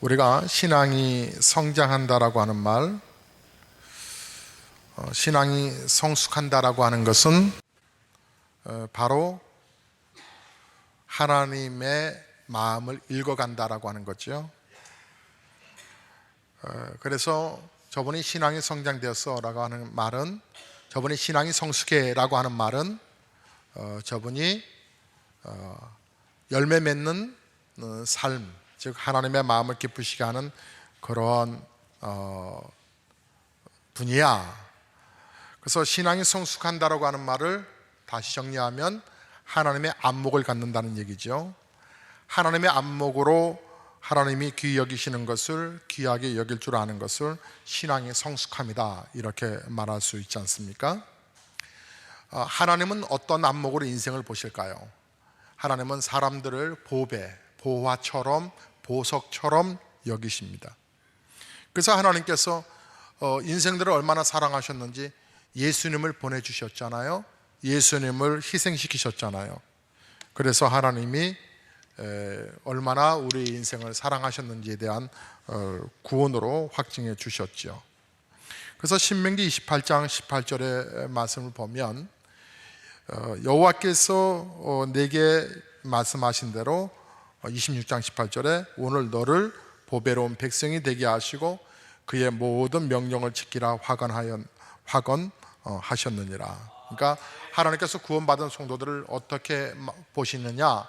우리가 신앙이 성장한다라고 하는 말, 신앙이 성숙한다라고 하는 것은 바로 하나님의 마음을 읽어간다라고 하는 거죠. 그래서 저분이 신앙이 성장되었어라고 하는 말은, 저분이 신앙이 성숙해라고 하는 말은 저분이 열매 맺는 삶, 즉 하나님의 마음을 기쁘시게 하는 그런 분이야. 그래서 신앙이 성숙한다라고 하는 말을 다시 정리하면 하나님의 안목을 갖는다는 얘기죠. 하나님의 안목으로 하나님이 귀히 여기시는 것을 귀하게 여길 줄 아는 것을 신앙이 성숙함이다, 이렇게 말할 수 있지 않습니까? 하나님은 어떤 안목으로 인생을 보실까요? 하나님은 사람들을 보화처럼 보석처럼 여기십니다. 그래서 하나님께서 인생들을 얼마나 사랑하셨는지 예수님을 보내주셨잖아요. 예수님을 희생시키셨잖아요. 그래서 하나님이 얼마나 우리 인생을 사랑하셨는지에 대한 구원으로 확증해 주셨죠. 그래서 신명기 28장 18절의 말씀을 보면 여호와께서 내게 말씀하신 대로 26장 18절에 오늘 너를 보배로운 백성이 되게 하시고 그의 모든 명령을 지키라 확언하셨느니라. 그러니까 하나님께서 구원받은 성도들을 어떻게 보시느냐,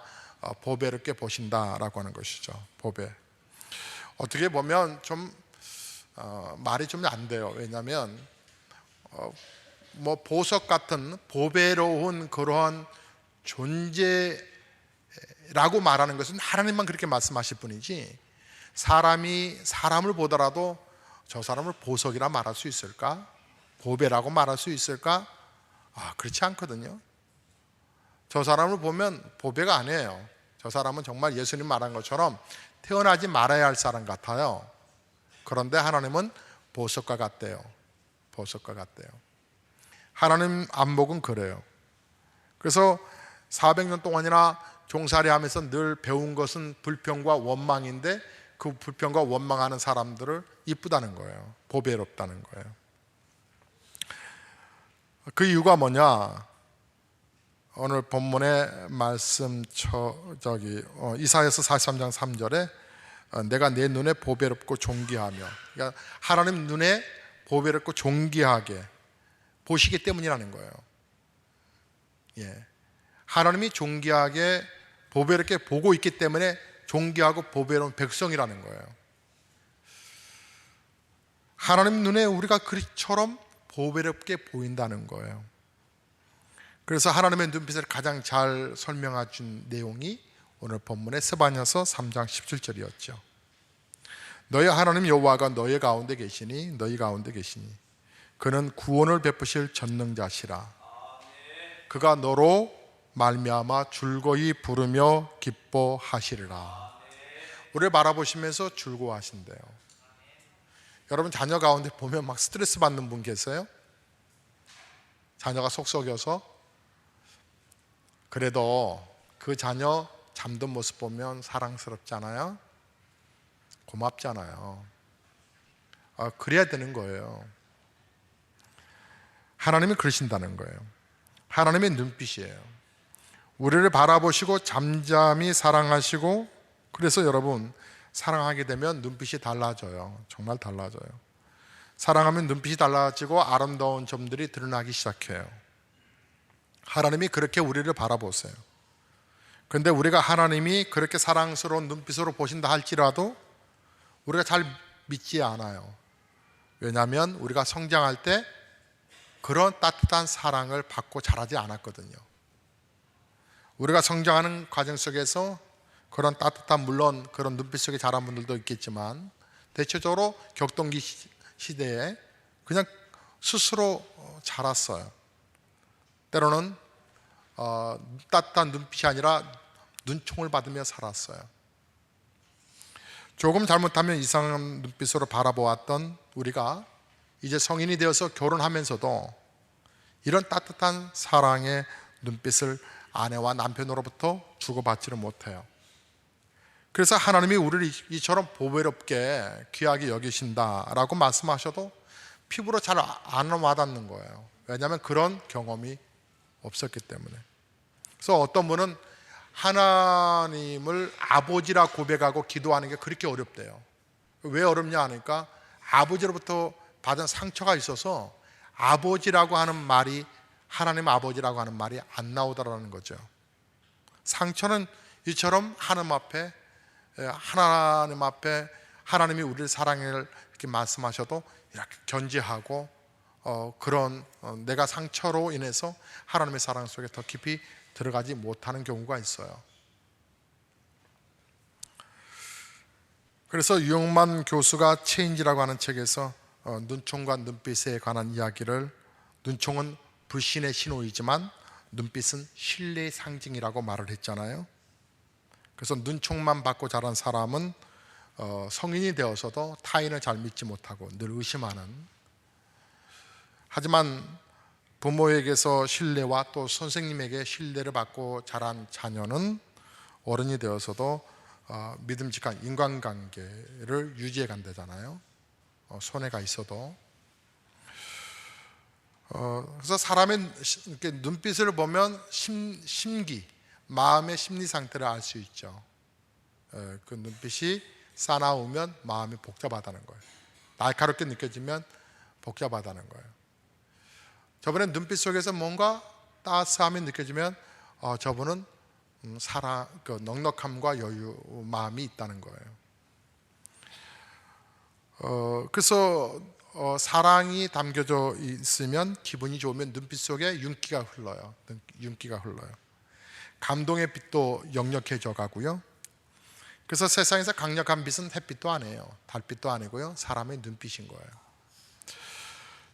보배롭게 보신다라고 하는 것이죠. 보배. 어떻게 보면 좀 말이 좀 안 돼요. 왜냐하면 보석 같은 보배로운 그러한 존재라고 말하는 것은 하나님만 그렇게 말씀하실 뿐이지, 사람이 사람을 보더라도 저 사람을 보석이라 말할 수 있을까? 보배라고 말할 수 있을까? 그렇지 않거든요. 저 사람을 보면 보배가 아니에요. 저 사람은 정말 예수님 말한 것처럼 태어나지 말아야 할 사람 같아요. 그런데 하나님은 보석과 같대요. 보석과 같대요. 하나님 안목은 그래요. 그래서 400년 동안이나 종살이 하면서 늘 배운 것은 불평과 원망인데, 그 불평과 원망하는 사람들을 이쁘다는 거예요. 보배롭다는 거예요. 그 이유가 뭐냐? 오늘 본문의 말씀 이사야서 43장 3절에 내가 내 눈에 보배롭고 존귀하며, 그러니까 하나님 눈에 보배롭고 존귀하게 보시기 때문이라는 거예요. 하나님이 존귀하게 보배롭게 보고 있기 때문에 존귀하고 보배로운 백성이라는 거예요. 하나님 눈에 우리가 그처럼 보배롭게 보인다는 거예요. 그래서 하나님의 눈빛을 가장 잘 설명해 준 내용이 오늘 본문의 스바냐서 3장 17절이었죠. 너희 하나님 여호와가 너희 가운데 계시니 그는 구원을 베푸실 전능자시라. 그가 너로 말미암아 즐거이 부르며 기뻐하시리라. 우리를 바라보시면서 즐거워하신대요. 여러분, 자녀 가운데 보면 막 스트레스 받는 분 계세요? 자녀가 속 썩여서 그래도 그 자녀 잠든 모습 보면 사랑스럽잖아요. 고맙잖아요. 그래야 되는 거예요. 하나님이 그러신다는 거예요. 하나님의 눈빛이에요. 우리를 바라보시고 잠잠히 사랑하시고, 그래서 여러분, 사랑하게 되면 눈빛이 달라져요. 정말 달라져요. 사랑하면 눈빛이 달라지고 아름다운 점들이 드러나기 시작해요. 하나님이 그렇게 우리를 바라보세요. 그런데 우리가 하나님이 그렇게 사랑스러운 눈빛으로 보신다 할지라도 우리가 잘 믿지 않아요. 왜냐하면 우리가 성장할 때 그런 따뜻한 사랑을 받고 자라지 않았거든요. 우리가 성장하는 과정 속에서 그런 따뜻한, 물론 그런 눈빛 속에 자란 분들도 있겠지만, 대체적으로 격동기 시대에 그냥 스스로 자랐어요. 때로는 따뜻한 눈빛이 아니라 눈총을 받으며 살았어요. 조금 잘못하면 이상한 눈빛으로 바라보았던 우리가 이제 성인이 되어서 결혼하면서도 이런 따뜻한 사랑의 눈빛을 아내와 남편으로부터 주고받지를 못해요. 그래서 하나님이 우리를 이처럼 보배롭게 귀하게 여기신다라고 말씀하셔도 피부로 잘 안 와닿는 거예요. 왜냐하면 그런 경험이 없었기 때문에. 그래서 어떤 분은 하나님을 아버지라 고백하고 기도하는 게 그렇게 어렵대요. 왜 어렵냐 하니까 아버지로부터 받은 상처가 있어서 아버지라고 하는 말이, 하나님 아버지라고 하는 말이 안 나오더라는 거죠. 상처는 이처럼 하나님 앞에 하나님이 우리를 사랑을 이렇게 말씀하셔도 이렇게 견제하고 그런 내가 상처로 인해서 하나님의 사랑 속에 더 깊이 들어가지 못하는 경우가 있어요. 그래서 유영만 교수가 체인지라고 하는 책에서 눈총과 눈빛에 관한 이야기를, 눈총은 불신의 신호이지만 눈빛은 신뢰의 상징이라고 말을 했잖아요. 그래서 눈총만 받고 자란 사람은 성인이 되어서도 타인을 잘 믿지 못하고 늘 의심하는, 하지만 부모에게서 신뢰와 또 선생님에게 신뢰를 받고 자란 자녀는 어른이 되어서도 믿음직한 인간관계를 유지해 간다잖아요. 손해가 있어도. 그래서 사람의 이렇게 눈빛을 보면 심기, 마음의 심리 상태를 알 수 있죠. 그 눈빛이 싸나우면 마음이 복잡하다는 거예요. 날카롭게 느껴지면 복잡하다는 거예요. 저분의 눈빛 속에서 뭔가 따스함이 느껴지면 저분은 넉넉함과 여유, 마음이 있다는 거예요. 그래서 사랑이 담겨져 있으면, 기분이 좋으면 눈빛 속에 윤기가 흘러요. 감동의 빛도 역력해져 가고요. 그래서 세상에서 강력한 빛은 햇빛도 아니에요. 달빛도 아니고요. 사람의 눈빛인 거예요.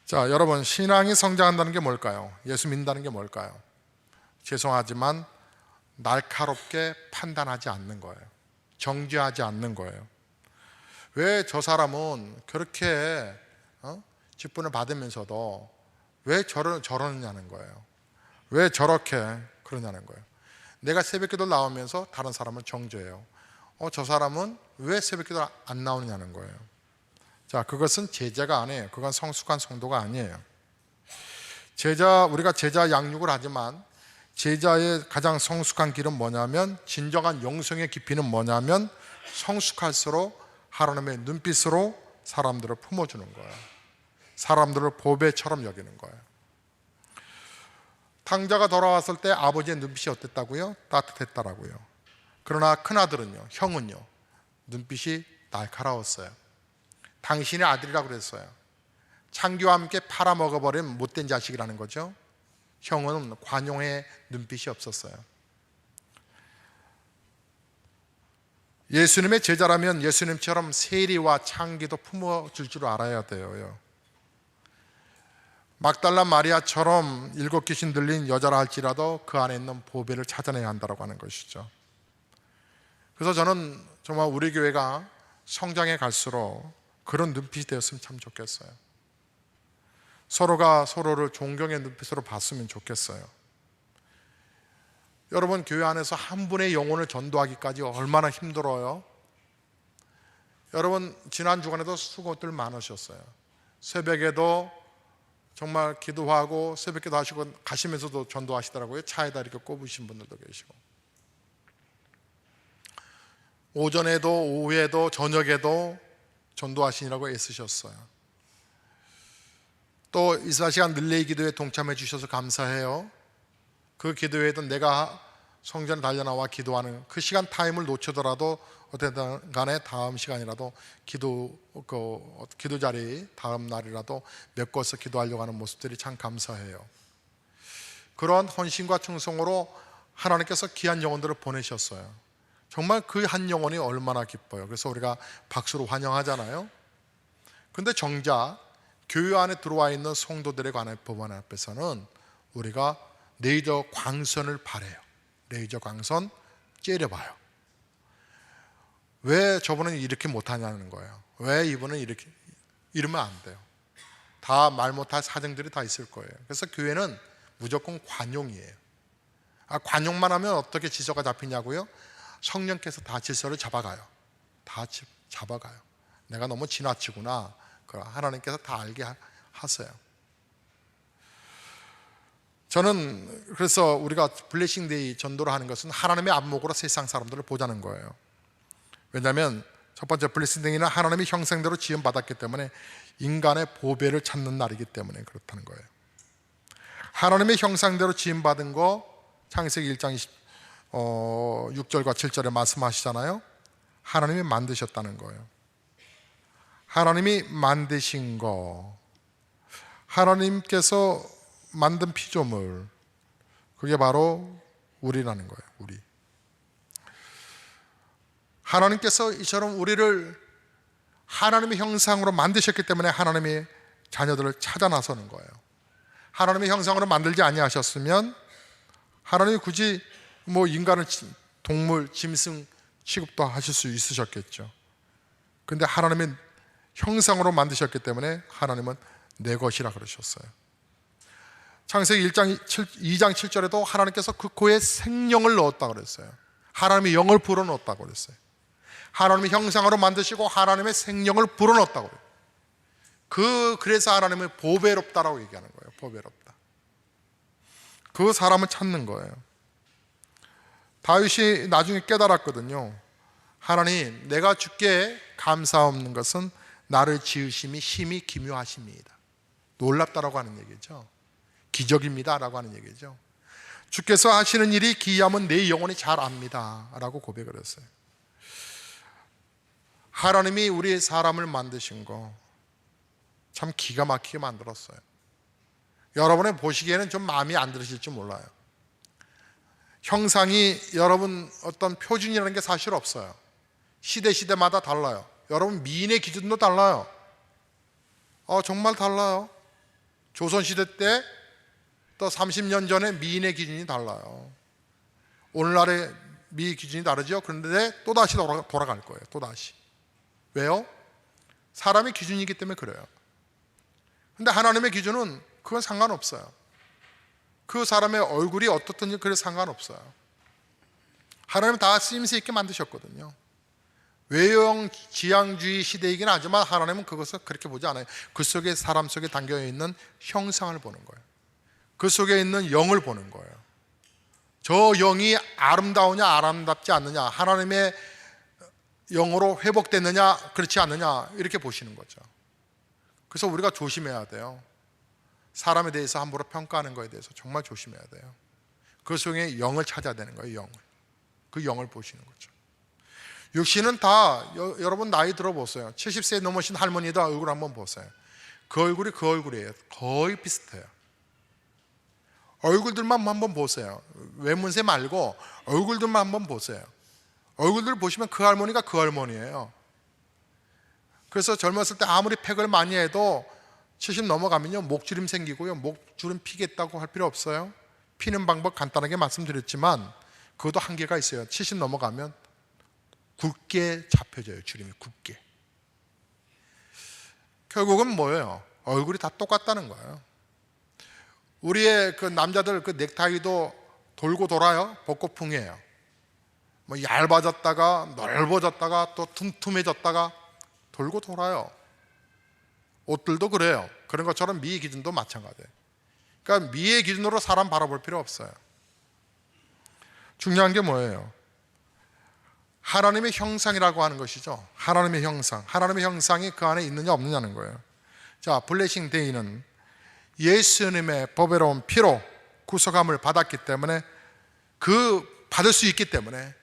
자, 여러분, 신앙이 성장한다는 게 뭘까요? 예수 믿는다는 게 뭘까요? 죄송하지만 날카롭게 판단하지 않는 거예요. 정죄하지 않는 거예요. 왜 저 사람은 그렇게 직분을 받으면서도 왜 저러느냐는 거예요. 왜 저렇게 그러냐는 거예요. 내가 새벽기도 나오면서 다른 사람은 정죄해요. 저 사람은 왜 새벽기도 안 나오느냐는 거예요. 자, 그것은 제자가 아니에요. 그건 성숙한 성도가 아니에요. 우리가 제자 양육을 하지만 제자의 가장 성숙한 길은 뭐냐면, 진정한 영성의 깊이는 뭐냐면, 성숙할수록 하나님의 눈빛으로 사람들을 품어주는 거예요. 사람들을 보배처럼 여기는 거예요. 탕자가 돌아왔을 때 아버지의 눈빛이 어땠다고요? 따뜻했다라고요. 그러나 큰아들은요, 형은요, 눈빛이 날카로웠어요. 당신의 아들이라고 그랬어요. 창기와 함께 팔아먹어버린 못된 자식이라는 거죠. 형은 관용의 눈빛이 없었어요. 예수님의 제자라면 예수님처럼 세리와 창기도 품어줄 줄 알아야 돼요. 막달라 마리아처럼 7 귀신 들린 여자라 할지라도 그 안에 있는 보배를 찾아내야 한다고 하는 것이죠. 그래서 저는 정말 우리 교회가 성장해 갈수록 그런 눈빛이 되었으면 참 좋겠어요. 서로가 서로를 존경의 눈빛으로 봤으면 좋겠어요. 여러분, 교회 안에서 한 분의 영혼을 전도하기까지 얼마나 힘들어요? 여러분, 지난 주간에도 수고들 많으셨어요. 새벽에도 정말 기도하고 새벽기도 하시고 가시면서도 전도하시더라고요. 차에다 이렇게 꼽으신 분들도 계시고, 오전에도 오후에도 저녁에도 전도하시느라고 애쓰셨어요. 또 24시간 릴레이 기도에 동참해 주셔서 감사해요. 그 기도회에도 내가 성전에 달려나와 기도하는 그 시간 타임을 놓치더라도 어쨌든 간에 다음 시간이라도 기도 자리 다음 날이라도 메꿔서 기도하려고 하는 모습들이 참 감사해요. 그러한 헌신과 충성으로 하나님께서 귀한 영혼들을 보내셨어요. 정말 그 한 영혼이 얼마나 기뻐요. 그래서 우리가 박수로 환영하잖아요. 근데 정작 교회 안에 들어와 있는 성도들에 관한 법안 앞에서는 우리가 레이저 광선을 바래요. 레이저 광선 째려봐요. 왜 저분은 이렇게 못하냐는 거예요. 왜 이분은 이렇게, 이러면 안 돼요. 다 말 못할 사정들이 다 있을 거예요. 그래서 교회는 무조건 관용이에요. 관용만 하면 어떻게 지서가 잡히냐고요? 성령께서 다 질서를 잡아가요. 다 잡아가요. 내가 너무 지나치구나. 하나님께서 다 알게 하세요. 저는 그래서 우리가 블레싱데이 전도를 하는 것은 하나님의 안목으로 세상 사람들을 보자는 거예요. 왜냐하면 첫 번째 블레싱데이는 하나님의 형상대로 지음받았기 때문에 인간의 보배를 찾는 날이기 때문에 그렇다는 거예요. 하나님의 형상대로 지음받은 거 창세기 1장 6절과 7절에 말씀하시잖아요. 하나님이 만드셨다는 거예요. 하나님이 만드신 거, 하나님께서 만든 피조물, 그게 바로 우리라는 거예요. 우리. 하나님께서 이처럼 우리를 하나님의 형상으로 만드셨기 때문에 하나님의 자녀들을 찾아 나서는 거예요. 하나님의 형상으로 만들지 아니하셨으면 하나님이 굳이 인간을 동물, 짐승 취급도 하실 수 있으셨겠죠. 근데 하나님의 형상으로 만드셨기 때문에 하나님은 내 것이라 그러셨어요. 창세기 2장 7절에도 하나님께서 그 코에 생명을 넣었다 그랬어요. 하나님의 영을 불어넣었다고 그랬어요. 하나님의 형상으로 만드시고 하나님의 생명을 불어넣었다고 그래요. 그래서 하나님은 보배롭다라고 얘기하는 거예요. 보배롭다. 그 사람을 찾는 거예요. 다윗이 나중에 깨달았거든요. 하나님, 내가 주께 감사없는 것은 나를 지으심이 힘이 기묘하심이다. 놀랍다라고 하는 얘기죠. 기적입니다 라고 하는 얘기죠. 주께서 하시는 일이 기이하면 내 영혼이 잘 압니다 라고 고백을 했어요. 하나님이 우리 사람을 만드신 거 참 기가 막히게 만들었어요. 여러분의 보시기에는 좀 마음이 안 들으실지 몰라요. 형상이 여러분 어떤 표준이라는 게 사실 없어요. 시대마다 달라요. 여러분 미인의 기준도 달라요. 정말 달라요. 조선시대 때 또 30년 전에 미인의 기준이 달라요. 오늘날의 미 기준이 다르죠. 그런데 또다시 돌아갈 거예요. 또다시. 왜요? 사람의 기준이기 때문에 그래요. 근데 하나님의 기준은 그건 상관없어요. 그 사람의 얼굴이 어떻든지 그래 상관없어요. 하나님은 다 쓰임새 있게 만드셨거든요. 외형 지향주의 시대이긴 하지만 하나님은 그것을 그렇게 보지 않아요. 그 속에 사람 속에 담겨있는 형상을 보는 거예요. 그 속에 있는 영을 보는 거예요. 저 영이 아름다우냐 아름답지 않느냐, 하나님의 영으로 회복됐느냐 그렇지 않느냐 이렇게 보시는 거죠. 그래서 우리가 조심해야 돼요. 사람에 대해서 함부로 평가하는 것에 대해서 정말 조심해야 돼요. 그 속에 영을 찾아야 되는 거예요. 영을. 그 영을 보시는 거죠. 육신은 다 여러분 나이 들어보세요. 70세 넘으신 할머니들 얼굴 한번 보세요. 그 얼굴이 그 얼굴이에요. 거의 비슷해요. 얼굴들만 한번 보세요. 외문세 말고 얼굴들만 한번 보세요. 얼굴들 보시면 그 할머니가 그 할머니예요. 그래서 젊었을 때 아무리 팩을 많이 해도 70 넘어가면요 목주름 생기고요, 목주름 피겠다고 할 필요 없어요. 피는 방법 간단하게 말씀드렸지만 그것도 한계가 있어요. 70 넘어가면 굵게 잡혀져요. 주름이 굵게. 결국은 뭐예요? 얼굴이 다 똑같다는 거예요. 우리의 그 남자들 그 넥타이도 돌고 돌아요. 벚꽃풍이에요. 얇아졌다가 넓어졌다가 또 툼툼해졌다가 돌고 돌아요. 옷들도 그래요. 그런 것처럼 미의 기준도 마찬가지예요. 그러니까 미의 기준으로 사람 바라볼 필요 없어요. 중요한 게 뭐예요? 하나님의 형상이라고 하는 것이죠. 하나님의 형상. 하나님의 형상이 그 안에 있느냐 없느냐는 거예요. 자, 블레싱 데이는 예수님의 보배로운 피로 구속함을 받았기 때문에 받을 수 있기 때문에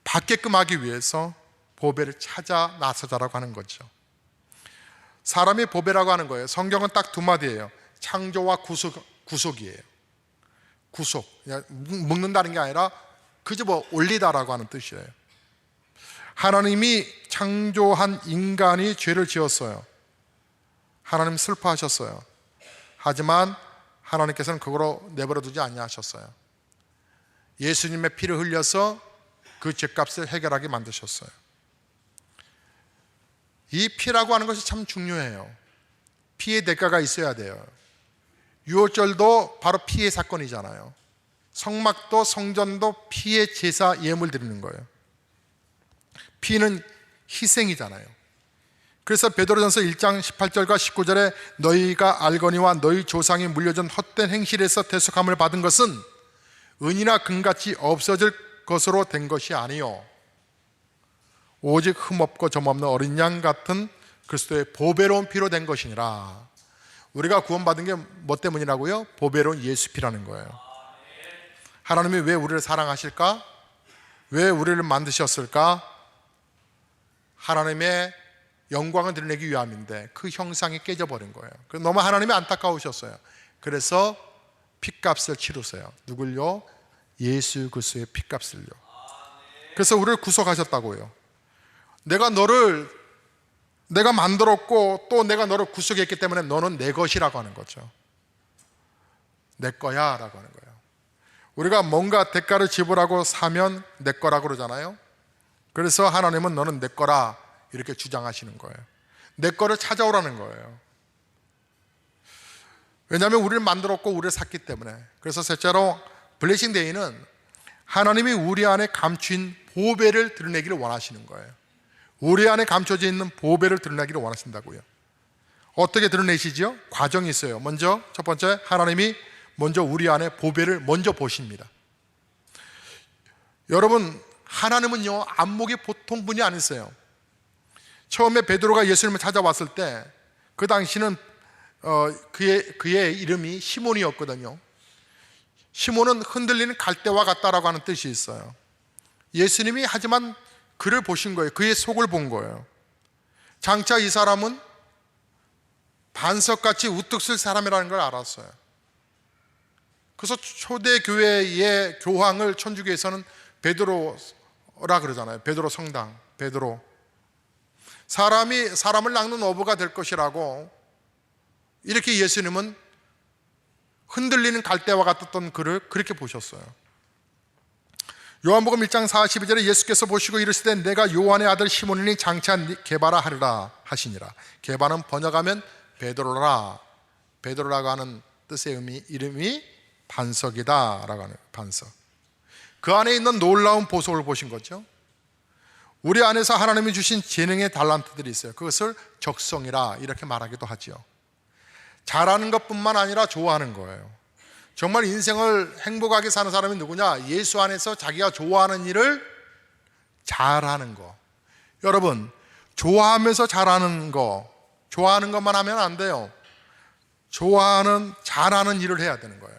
받게끔 하기 위해서 보배를 찾아 나서자라고 하는 거죠. 사람이 보배라고 하는 거예요. 성경은 딱 두 마디예요. 창조와 구속이에요. 구속. 그냥 묶는다는 게 아니라 그저 올리다라고 하는 뜻이에요. 하나님이 창조한 인간이 죄를 지었어요. 하나님 슬퍼하셨어요. 하지만 하나님께서는 그거로 내버려 두지 아니하셨어요. 예수님의 피를 흘려서 그 죄값을 해결하게 만드셨어요. 이 피라고 하는 것이 참 중요해요. 피의 대가가 있어야 돼요. 유월절도 바로 피의 사건이잖아요. 성막도 성전도 피의 제사 예물 드리는 거예요. 피는 희생이잖아요. 그래서 베드로전서 1장 18절과 19절에 너희가 알거니와 너희 조상이 물려준 헛된 행실에서 대속함을 받은 것은 은이나 금같이 없어질 것으로 된 것이 아니요 오직 흠없고 점없는 어린 양 같은 그리스도의 보배로운 피로 된 것이니라. 우리가 구원받은 게 뭐 때문이라고요? 보배로운 예수 피라는 거예요. 하나님이 왜 우리를 사랑하실까? 왜 우리를 만드셨을까? 하나님의 영광을 드러내기 위함인데 그 형상이 깨져버린 거예요. 그래서 너무 하나님이 안타까우셨어요. 그래서 핏값을 치르세요. 누굴요? 예수 그리스도의 핏값을요. 그래서 우리를 구속하셨다고요. 내가 만들었고 또 내가 너를 구속했기 때문에 너는 내 것이라고 하는 거죠. 내 거야 라고 하는 거예요. 우리가 뭔가 대가를 지불하고 사면 내 거라고 그러잖아요. 그래서 하나님은 너는 내 거라 이렇게 주장하시는 거예요. 내 거를 찾아오라는 거예요. 왜냐하면 우리를 만들었고 우리를 샀기 때문에. 그래서 셋째로 블레싱 데이는 하나님이 우리 안에 감추인 보배를 드러내기를 원하시는 거예요. 우리 안에 감춰져 있는 보배를 드러내기를 원하신다고요. 어떻게 드러내시죠? 과정이 있어요. 먼저 첫 번째, 하나님이 먼저 우리 안에 보배를 먼저 보십니다. 여러분, 하나님은요 안목이 보통 분이 아니세요. 처음에 베드로가 예수님을 찾아왔을 때 그 당시는 그의 이름이 시몬이었거든요. 시몬은 흔들리는 갈대와 같다라고 하는 뜻이 있어요. 예수님이 하지만 그를 보신 거예요. 그의 속을 본 거예요. 장차 이 사람은 반석같이 우뚝 쓸 사람이라는 걸 알았어요. 그래서 초대교회의 교황을 천주교에서는 베드로라 그러잖아요. 베드로 성당, 베드로. 사람이 사람을 낚는 어부가 될 것이라고 이렇게 예수님은 흔들리는 갈대와 같았던 그를 그렇게 보셨어요. 요한복음 1장 42절에 예수께서 보시고 이르시되 내가 요한의 아들 시몬이니 장차 게바라 하리라 하시니라. 게바는 번역하면 베드로라. 베드로라고 하는 뜻의 이름이 반석이다 라고 하는 반석. 그 안에 있는 놀라운 보석을 보신 거죠. 우리 안에서 하나님이 주신 재능의 달란트들이 있어요. 그것을 적성이라 이렇게 말하기도 하죠. 잘하는 것뿐만 아니라 좋아하는 거예요. 정말 인생을 행복하게 사는 사람이 누구냐? 예수 안에서 자기가 좋아하는 일을 잘하는 거. 여러분, 좋아하면서 잘하는 거, 좋아하는 것만 하면 안 돼요. 잘하는 일을 해야 되는 거예요.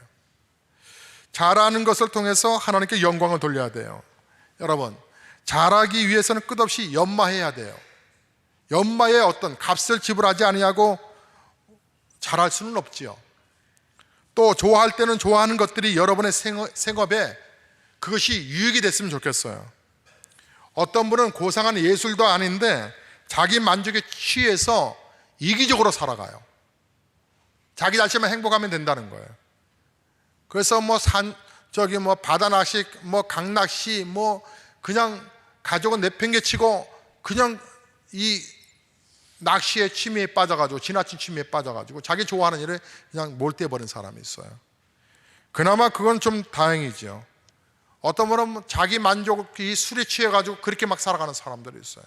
잘하는 것을 통해서 하나님께 영광을 돌려야 돼요. 여러분, 잘하기 위해서는 끝없이 연마해야 돼요. 연마에 어떤 값을 지불하지 아니하고 잘할 수는 없지요. 또 좋아할 때는 좋아하는 것들이 여러분의 생업에 그것이 유익이 됐으면 좋겠어요. 어떤 분은 고상한 예술도 아닌데 자기 만족에 취해서 이기적으로 살아가요. 자기 자신만 행복하면 된다는 거예요. 그래서 바다 낚시, 강 낚시, 그냥 가족은 내팽개치고 그냥 이 낚시의 취미에 빠져가지고 지나친 취미에 빠져가지고 자기 좋아하는 일을 그냥 몰두해버린 사람이 있어요. 그나마 그건 좀 다행이죠. 어떤 분은 자기 만족이 술에 취해가지고 그렇게 막 살아가는 사람들이 있어요.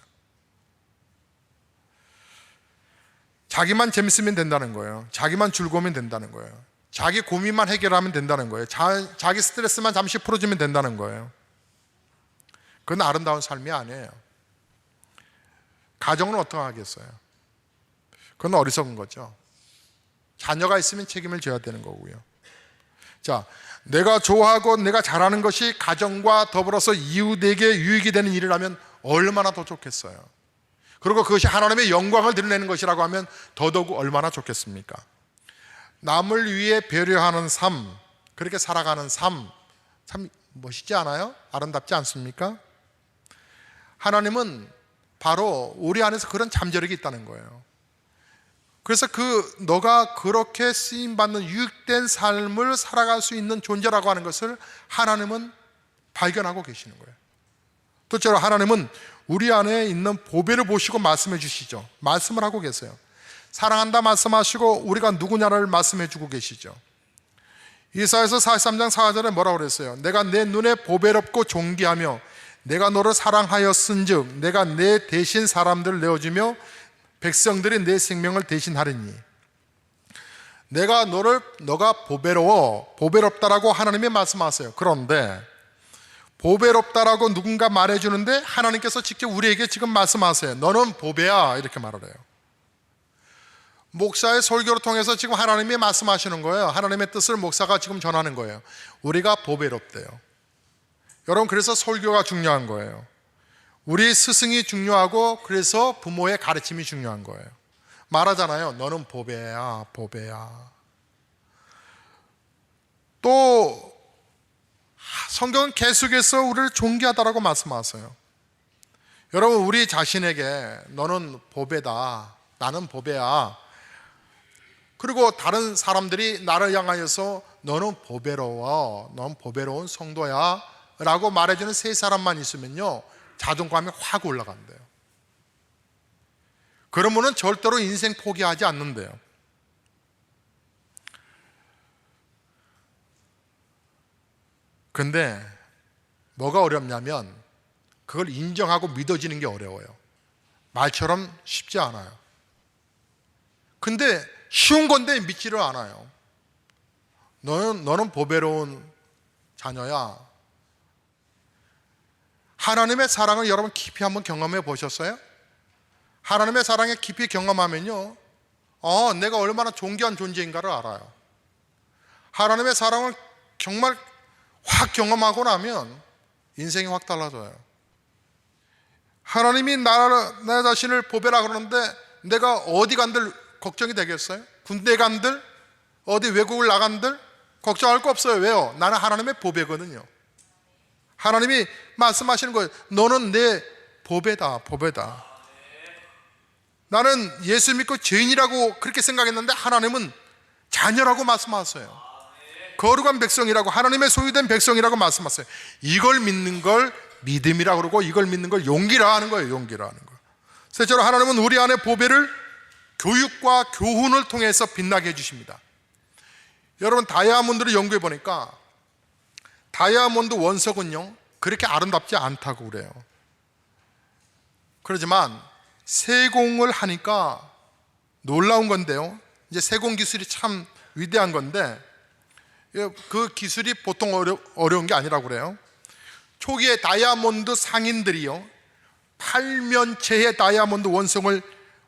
자기만 재밌으면 된다는 거예요. 자기만 즐거우면 된다는 거예요. 자기 고민만 해결하면 된다는 거예요. 자기 스트레스만 잠시 풀어주면 된다는 거예요. 그건 아름다운 삶이 아니에요. 가정은 어떻게 하겠어요? 그건 어리석은 거죠. 자녀가 있으면 책임을 져야 되는 거고요. 자, 내가 좋아하고 내가 잘하는 것이 가정과 더불어서 이웃에게 유익이 되는 일을 하면 얼마나 더 좋겠어요. 그리고 그것이 하나님의 영광을 드러내는 것이라고 하면 더더욱 얼마나 좋겠습니까? 남을 위해 배려하는 삶, 그렇게 살아가는 삶, 참 멋있지 않아요? 아름답지 않습니까? 하나님은 바로 우리 안에서 그런 잠재력이 있다는 거예요. 그래서 너가 그렇게 쓰임받는 유익된 삶을 살아갈 수 있는 존재라고 하는 것을 하나님은 발견하고 계시는 거예요. 둘째로 하나님은 우리 안에 있는 보배를 보시고 말씀해 주시죠. 말씀을 하고 계세요. 사랑한다 말씀하시고 우리가 누구냐를 말씀해 주고 계시죠. 이사야서 43장 4절에 뭐라고 그랬어요? 내가 내 눈에 보배롭고 존귀하며 내가 너를 사랑하였은즉 내가 내 대신 사람들을 내어주며 백성들이 내 생명을 대신하리니. 너가 보배롭다라고 하나님이 말씀하세요. 그런데 보배롭다라고 누군가 말해주는데 하나님께서 직접 우리에게 지금 말씀하세요. 너는 보배야, 이렇게 말을 해요. 목사의 설교를 통해서 지금 하나님이 말씀하시는 거예요. 하나님의 뜻을 목사가 지금 전하는 거예요. 우리가 보배롭대요. 여러분, 그래서 설교가 중요한 거예요. 우리 스승이 중요하고 그래서 부모의 가르침이 중요한 거예요. 말하잖아요. 너는 보배야, 보배야. 또 성경은 계속해서 우리를 존귀하다라고 말씀하세요. 여러분, 우리 자신에게 너는 보배다, 나는 보배야, 그리고 다른 사람들이 나를 향하여서 너는 보배로워, 넌 보배로운 성도야 라고 말해주는 세 사람만 있으면요, 자존감이 확 올라간대요. 그러면은 절대로 인생 포기하지 않는데요. 근데 뭐가 어렵냐면 그걸 인정하고 믿어지는 게 어려워요. 말처럼 쉽지 않아요. 근데 쉬운 건데 믿지를 않아요. 너는 보배로운 자녀야. 하나님의 사랑을 여러분 깊이 한번 경험해 보셨어요? 하나님의 사랑에 깊이 경험하면요, 내가 얼마나 존귀한 존재인가를 알아요. 하나님의 사랑을 정말 확 경험하고 나면 인생이 확 달라져요. 하나님이 나 자신을 보배라 그러는데 내가 어디 간들 걱정이 되겠어요? 군대 간들, 어디 외국을 나간들 걱정할 거 없어요. 왜요? 나는 하나님의 보배거든요. 하나님이 말씀하시는 거예요. 너는 내 보배다, 보배다. 나는 예수 믿고 죄인이라고 그렇게 생각했는데 하나님은 자녀라고 말씀하세요. 거룩한 백성이라고, 하나님의 소유된 백성이라고 말씀하세요. 이걸 믿는 걸 믿음이라고 그러고 이걸 믿는 걸 용기라 하는 거예요. 용기라 하는 거. 셋째로 하나님은 우리 안에 보배를 교육과 교훈을 통해서 빛나게 해주십니다. 여러분, 다이아몬드를 연구해 보니까 다이아몬드 원석은요 그렇게 아름답지 않다고 그래요. 그렇지만 세공을 하니까 놀라운 건데요, 이제 세공 기술이 참 위대한 건데 그 기술이 보통 어려운 게 아니라고 그래요. 초기에 다이아몬드 상인들이요 8면체의 다이아몬드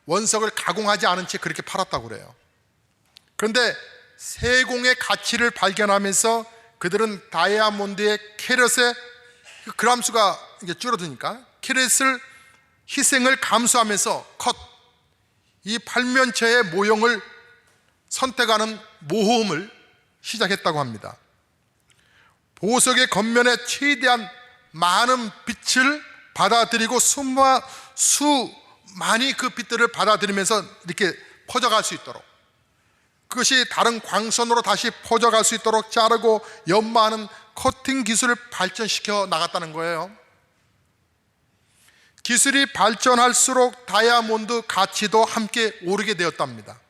원석을 가공하지 않은 채 그렇게 팔았다고 그래요. 그런데 세공의 가치를 발견하면서 그들은 다이아몬드의 캐럿의 그람수가 이제 줄어드니까 캐럿을 희생을 감수하면서 이 8면체의 모형을 선택하는 모험을 시작했다고 합니다. 보석의 겉면에 최대한 많은 빛을 받아들이고 수많이 그 빛들을 받아들이면서 이렇게 퍼져갈 수 있도록, 그것이 다른 광선으로 다시 퍼져갈 수 있도록 자르고 연마하는 커팅 기술을 발전시켜 나갔다는 거예요. 기술이 발전할수록 다이아몬드 가치도 함께 오르게 되었답니다.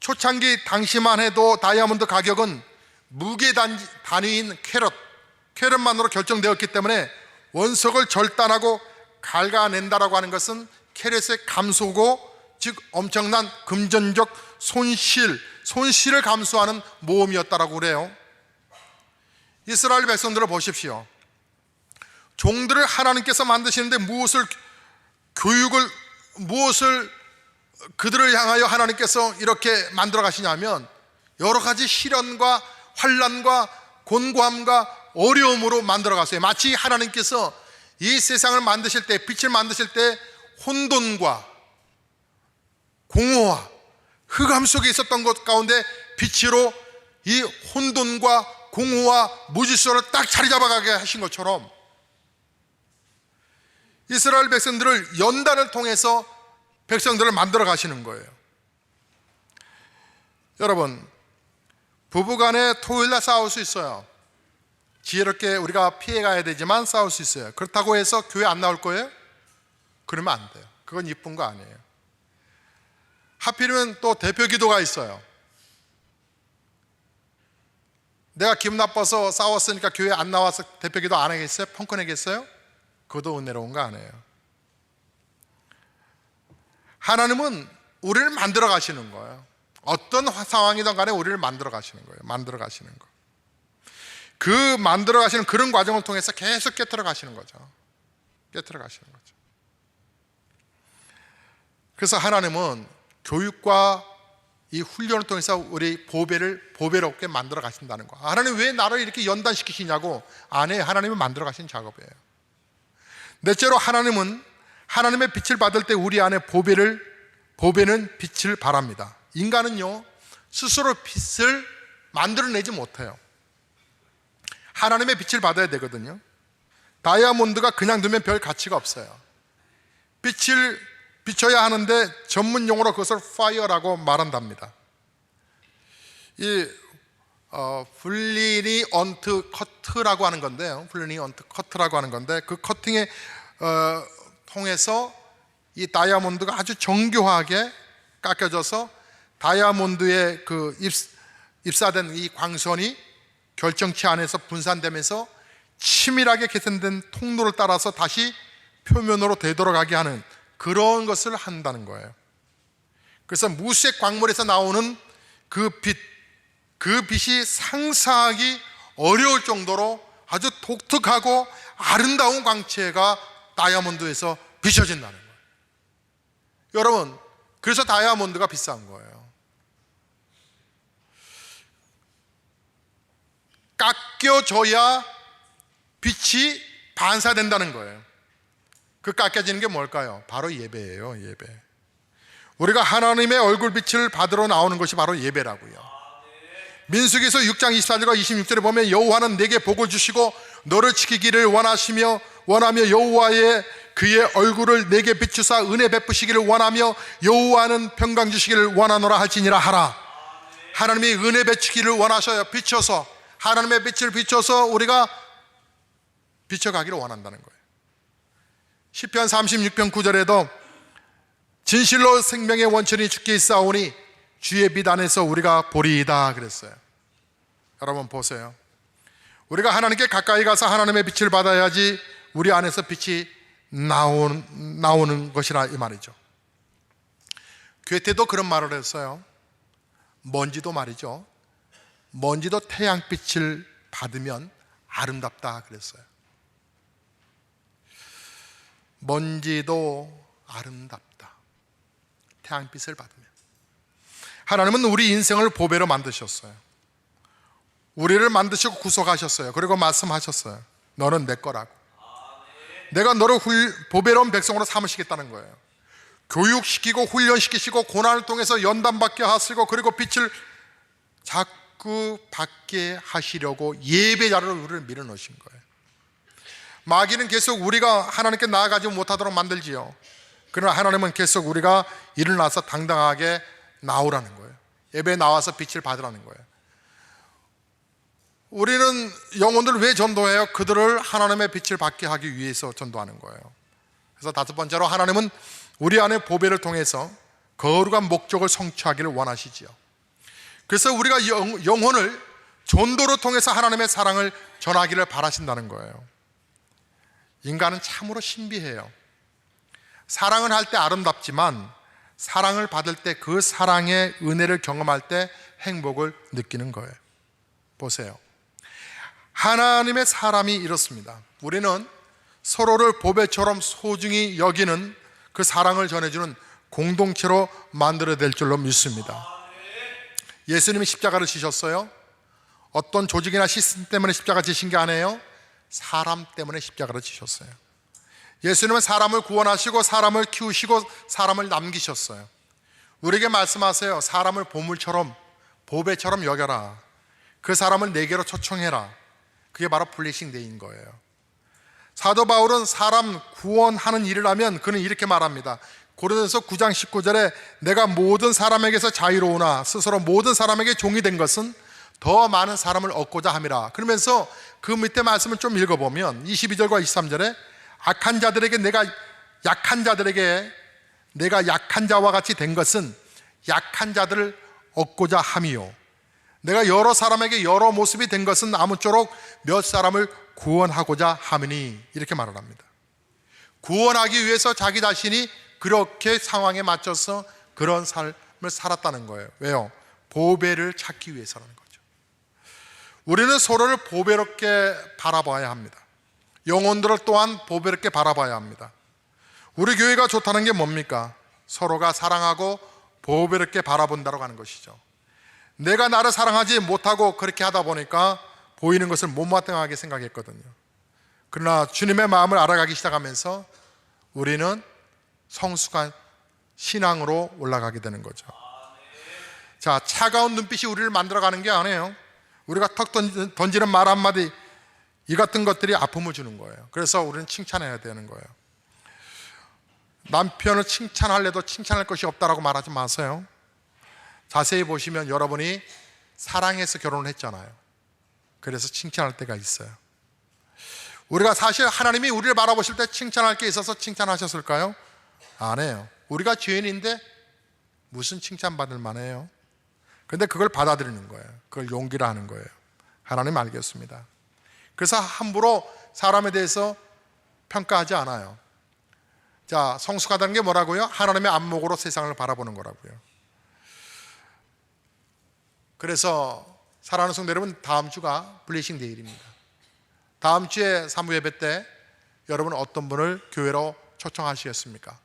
초창기 당시만 해도 다이아몬드 가격은 무게 단위인 캐럿만으로 결정되었기 때문에 원석을 절단하고 갉아낸다라고 하는 것은 캐럿의 감소고, 즉 엄청난 금전적 손실을 감수하는 모험이었다라고 그래요. 이스라엘 백성들을 보십시오. 종들을 하나님께서 만드시는데 무엇을 그들을 향하여 하나님께서 이렇게 만들어 가시냐면 여러 가지 시련과 환난과 곤고함과 어려움으로 만들어 갔어요. 마치 하나님께서 이 세상을 만드실 때, 빛을 만드실 때 혼돈과 공허와 흑암 속에 있었던 것 가운데 빛으로 이 혼돈과 공허와 무질서를 딱 자리 잡아가게 하신 것처럼 이스라엘 백성들을 연단을 통해서 백성들을 만들어 가시는 거예요. 여러분, 부부간에 토요일날 싸울 수 있어요. 지혜롭게 우리가 피해가야 되지만 싸울 수 있어요. 그렇다고 해서 교회 안 나올 거예요? 그러면 안 돼요. 그건 이쁜 거 아니에요. 하필이면 또 대표 기도가 있어요. 내가 기분 나빠서 싸웠으니까 교회 안 나와서 대표기도 안 하겠어요? 펑크내겠어요? 그것도 은혜로운 거 아니에요. 하나님은 우리를 만들어 가시는 거예요. 어떤 상황이든 간에 우리를 만들어 가시는 거예요. 만들어 가시는 거. 그 만들어 가시는 그런 과정을 통해서 계속 깨트려 가시는 거죠. 깨트려 가시는 거죠. 그래서 하나님은 교육과 이 훈련을 통해서 우리 보배롭게 만들어 가신다는 거. 하나님 왜 나를 이렇게 연단시키시냐고? 아니에요. 하나님이 만들어 가신 작업이에요. 넷째로 하나님은 하나님의 빛을 받을 때 우리 안에 보배는 빛을 발합니다. 인간은요 스스로 빛을 만들어내지 못해요. 하나님의 빛을 받아야 되거든요. 다이아몬드가 그냥 두면 별 가치가 없어요. 빛을 비춰야 하는데 전문 용어로 그것을 파이어라고 말한답니다. 이 블리니 언트 커트라고 하는 건데요. 블리니 언트 커트라고 하는 건데 그 커팅에 통해서 이 다이아몬드가 아주 정교하게 깎여져서 다이아몬드에 그 입사된 이 광선이 결정체 안에서 분산되면서 치밀하게 개선된 통로를 따라서 다시 표면으로 되돌아가게 하는 그런 것을 한다는 거예요. 그래서 무색 광물에서 나오는 그 빛이 상상하기 어려울 정도로 아주 독특하고 아름다운 광채가 다이아몬드에서 비춰진다는 거예요. 여러분, 그래서 다이아몬드가 비싼 거예요. 깎여져야 빛이 반사된다는 거예요. 그 깎여지는 게 뭘까요? 바로 예배예요. 예배. 우리가 하나님의 얼굴빛을 받으러 나오는 것이 바로 예배라고요. 민수기서 6장 24절과 26절에 보면 여호와는 내게 복을 주시고 너를 지키기를 원하며 여호와의 그의 얼굴을 내게 비추사 은혜 베푸시기를 원하며 여호와는 평강 주시기를 원하노라 할지니라 하라. 하나님이 은혜 베푸시기를 원하셔요. 비춰서 하나님의 빛을 비춰서 우리가 비춰가기를 원한다는 거예요. 시편 36편 9절에도 진실로 생명의 원천이 주께 있사오니 주의 빛 안에서 우리가 보리이다 그랬어요. 여러분 보세요. 우리가 하나님께 가까이 가서 하나님의 빛을 받아야지 우리 안에서 빛이 나오는 것이라 이 말이죠. 괴테도 그런 말을 했어요. 먼지도 말이죠. 먼지도 태양빛을 받으면 아름답다 그랬어요. 먼지도 아름답다. 태양빛을 받으면. 하나님은 우리 인생을 보배로 만드셨어요. 우리를 만드시고 구속하셨어요. 그리고 말씀하셨어요. 너는 내 거라고. 내가 너를 보배로운 백성으로 삼으시겠다는 거예요. 교육시키고 훈련시키시고 고난을 통해서 연단받게 하시고 그리고 빛을 자꾸 받게 하시려고 예배자를 우리를 밀어넣으신 거예요. 마귀는 계속 우리가 하나님께 나아가지 못하도록 만들지요. 그러나 하나님은 계속 우리가 일어나서 당당하게 나오라는 거예요. 예배에 나와서 빛을 받으라는 거예요. 우리는 영혼들을 왜 전도해요? 그들을 하나님의 빛을 받게 하기 위해서 전도하는 거예요. 그래서 다섯 번째로 하나님은 우리 안에 보배를 통해서 거룩한 목적을 성취하기를 원하시지요. 그래서 우리가 영혼을 전도를 통해서 하나님의 사랑을 전하기를 바라신다는 거예요. 인간은 참으로 신비해요. 사랑을 할 때 아름답지만 사랑을 받을 때 그 사랑의 은혜를 경험할 때 행복을 느끼는 거예요. 보세요. 하나님의 사람이 이렇습니다. 우리는 서로를 보배처럼 소중히 여기는 그 사랑을 전해주는 공동체로 만들어야 될 줄로 믿습니다. 예수님이 십자가를 지셨어요. 어떤 조직이나 시스템 때문에 십자가 지신 게 아니에요. 사람 때문에 십자가를 지셨어요. 예수님은 사람을 구원하시고 사람을 키우시고 사람을 남기셨어요. 우리에게 말씀하세요. 사람을 보물처럼 보배처럼 여겨라. 그 사람을 내게로 초청해라. 그게 바로 블레싱 데이인 거예요. 사도 바울은 사람 구원하는 일을 하면 그는 이렇게 말합니다. 고린도서 9장 19절에 내가 모든 사람에게서 자유로우나 스스로 모든 사람에게 종이 된 것은 더 많은 사람을 얻고자 함이라. 그러면서 그 밑에 말씀을 좀 읽어보면 22절과 23절에 악한 자들에게 내가 약한 자와 같이 된 것은 약한 자들을 얻고자 함이요 내가 여러 사람에게 여러 모습이 된 것은 아무쪼록 몇 사람을 구원하고자 함이니, 이렇게 말을 합니다. 구원하기 위해서 자기 자신이 그렇게 상황에 맞춰서 그런 삶을 살았다는 거예요. 왜요? 보배를 찾기 위해서라는 거죠. 우리는 서로를 보배롭게 바라봐야 합니다. 영혼들을 또한 보배롭게 바라봐야 합니다. 우리 교회가 좋다는 게 뭡니까? 서로가 사랑하고 보배롭게 바라본다고 하는 것이죠. 내가 나를 사랑하지 못하고 그렇게 하다 보니까 보이는 것을 못마땅하게 생각했거든요. 그러나 주님의 마음을 알아가기 시작하면서 우리는 성숙한 신앙으로 올라가게 되는 거죠. 자, 차가운 눈빛이 우리를 만들어가는 게 아니에요. 우리가 턱 던지는 말 한마디, 이 같은 것들이 아픔을 주는 거예요. 그래서 우리는 칭찬해야 되는 거예요. 남편을 칭찬할래도 칭찬할 것이 없다라고 말하지 마세요. 자세히 보시면 여러분이 사랑해서 결혼을 했잖아요. 그래서 칭찬할 때가 있어요. 우리가 사실 하나님이 우리를 바라보실 때 칭찬할 게 있어서 칭찬하셨을까요? 안 해요. 우리가 죄인인데 무슨 칭찬받을 만해요? 근데 그걸 받아들이는 거예요. 그걸 용기라 하는 거예요. 하나님 알겠습니다. 그래서 함부로 사람에 대해서 평가하지 않아요. 자, 성숙하다는 게 뭐라고요? 하나님의 안목으로 세상을 바라보는 거라고요. 그래서 사랑하는 성도 여러분, 다음 주가 블레싱 데이입니다. 다음 주에 사무 예배 때 여러분 어떤 분을 교회로 초청하시겠습니까?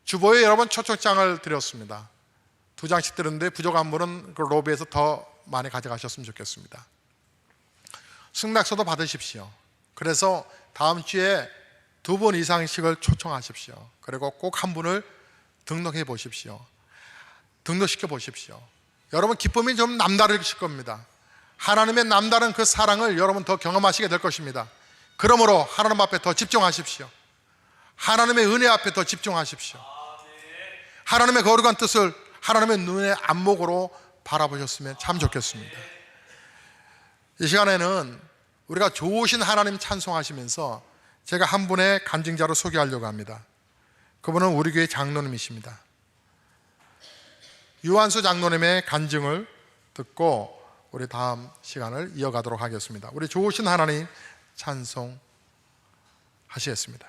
주보에 여러분 초청장을 드렸습니다. 2장씩 드렸는데 부족한 분은 그 로비에서 더 많이 가져가셨으면 좋겠습니다. 승낙서도 받으십시오. 그래서 다음 주에 2분 이상씩을 초청하십시오. 그리고 꼭 한 분을 등록해 보십시오. 등록시켜 보십시오. 여러분 기쁨이 좀 남다르실 겁니다. 하나님의 남다른 그 사랑을 여러분 더 경험하시게 될 것입니다. 그러므로 하나님 앞에 더 집중하십시오. 하나님의 은혜 앞에 더 집중하십시오. 하나님의 거룩한 뜻을 하나님의 눈의 안목으로 바라보셨으면 참 좋겠습니다. 이 시간에는 우리가 좋으신 하나님 찬송하시면서 제가 한 분의 간증자로 소개하려고 합니다. 그분은 우리 교회 장로님이십니다. 유한수 장로님의 간증을 듣고 우리 다음 시간을 이어가도록 하겠습니다. 우리 좋으신 하나님 찬송하시겠습니다.